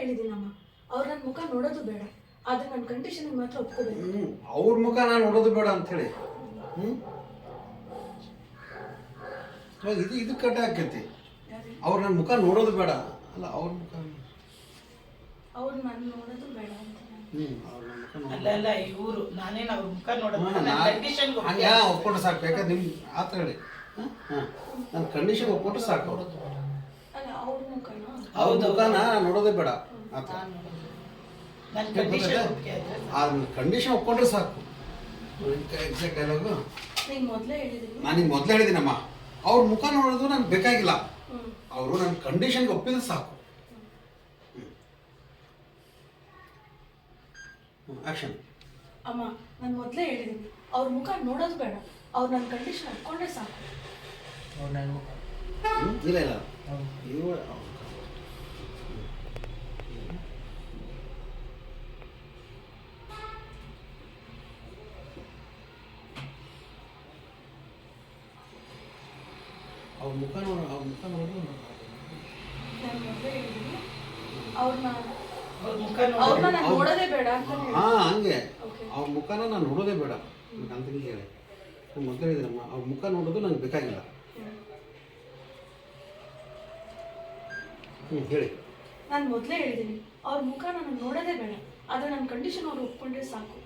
ಹೇಳಿದ್ದೀನಮ್ಮ, ಅವ್ರು ನನ್ನ ಮುಖ ನೋಡೋದು ಬೇಡ, ಆದ್ರೆ ನನ್ನ ಕಂಡೀಷನ್ಗೆ ಮಾತ್ರ ಒಪ್ಕೋಬೇಕು. ಅವ್ರ ಮುಖ ನಾನು ನೋಡೋದು ಬೇಡ ಅಂಥೇಳಿ ಇದು ಕಟ್ಟ ಆಕೈತಿ. ಅವ್ರು ನನ್ನ ಮುಖ ನೋಡೋದು ಬೇಡ ಅಲ್ಲ, ಅವ್ರ ಮುಖ ಅವ್ರು ನಾನು ನೋಡೋದು ಬೇಡ ಅಂತ. ಅಲ್ಲ ಇವರು ನಾನೇನು ಅವ್ರ ಮುಖ ನೋಡೋದು ಹಂಗೆ ಒಪ್ಕೊಂಡು ಸಾಕು. ಯಾಕಂದ್ರೆ ನಿಮ್ಗೆ ಆ ಥರ ಹೇಳಿ ನನ್ನ ಕಂಡೀಷನ್ ಒಪ್ಪಿಟ್ಟು ಸಾಕು. ಅಲ್ಲ ಅವ್ರ ಮುಖನ ಅವ್ರ ಮುಖನ ನೋಡೋದೇ ಬೇಡ ಆ ಥರ. ಕಂಡೀಷನ್ ಒಪ್ಕೊಂಡ್ರೆ ಸಾಕು. ಎಕ್ಸಾಕ್ಟ್ ಡೈಲಾಗು ನೀನು ಮೊದಲೇ ಹೇಳಿದ್ದೀನಿ. ನಾನು ಈಗ ಮೊದಲೇ ಹೇಳಿದ್ದೀನಮ್ಮ, ಅವ್ರ ಮುಖ ನೋಡೋದು ನನಗೆ ಬೇಕಾಗಿಲ್ಲ. ಅವರು ನನ್ನ ಕಂಡೀಷನ್ಗೆ ಒಪ್ಪಿದ್ರೆ ಸಾಕು. ಆಕ್ಷನ್. ಅಮ್ಮ, ನಾನು ಮೊದಲೇ ಹೇಳಿದ್ದೀನಿ, ಅವ್ರ ಮುಖ ನೋಡೋದು ಬೇಡ, ಅವ್ರು ನನ್ನ ಕಂಡೀಷನ್ ಒಪ್ಕೊಂಡ್ರೆ ಸಾಕು. ಇಲ್ಲ ಇಲ್ಲ ಅವ್ರ ಮುಖ ನೋಡೋದು ನಾನು ಮೊದಲೇ ಹೇಳಿದ್ದೀನಿ, ಅವ್ರನ್ನ ನಾನು ನೋಡೋದೇ ಬೇಡ ಅಂತ. ಹಂಗೆ ಅವ್ರ ಮುಖನ ನಾನು ನೋಡೋದೇ ಬೇಡ ಅಂತ ಹೇಳಿ ಮೊದಲು ಹೇಳಿದ್ರಮ್ಮ. ಅವ್ರ ಮುಖ ನೋಡೋದು ನನಗೆ ಬೇಕಾಗಿಲ್ಲ. ಹೇಳಿ. ನಾನು ಮೊದಲೇ ಹೇಳಿದ್ದೀನಿ, ಅವ್ರ ಮುಖ ನಾನು ನೋಡೋದೇ ಬೇಡ, ಆದ್ರೆ ನನ್ನ ಕಂಡೀಷನ್ ಅವ್ರು ಒಪ್ಕೊಂಡ್ರೆ ಸಾಕು.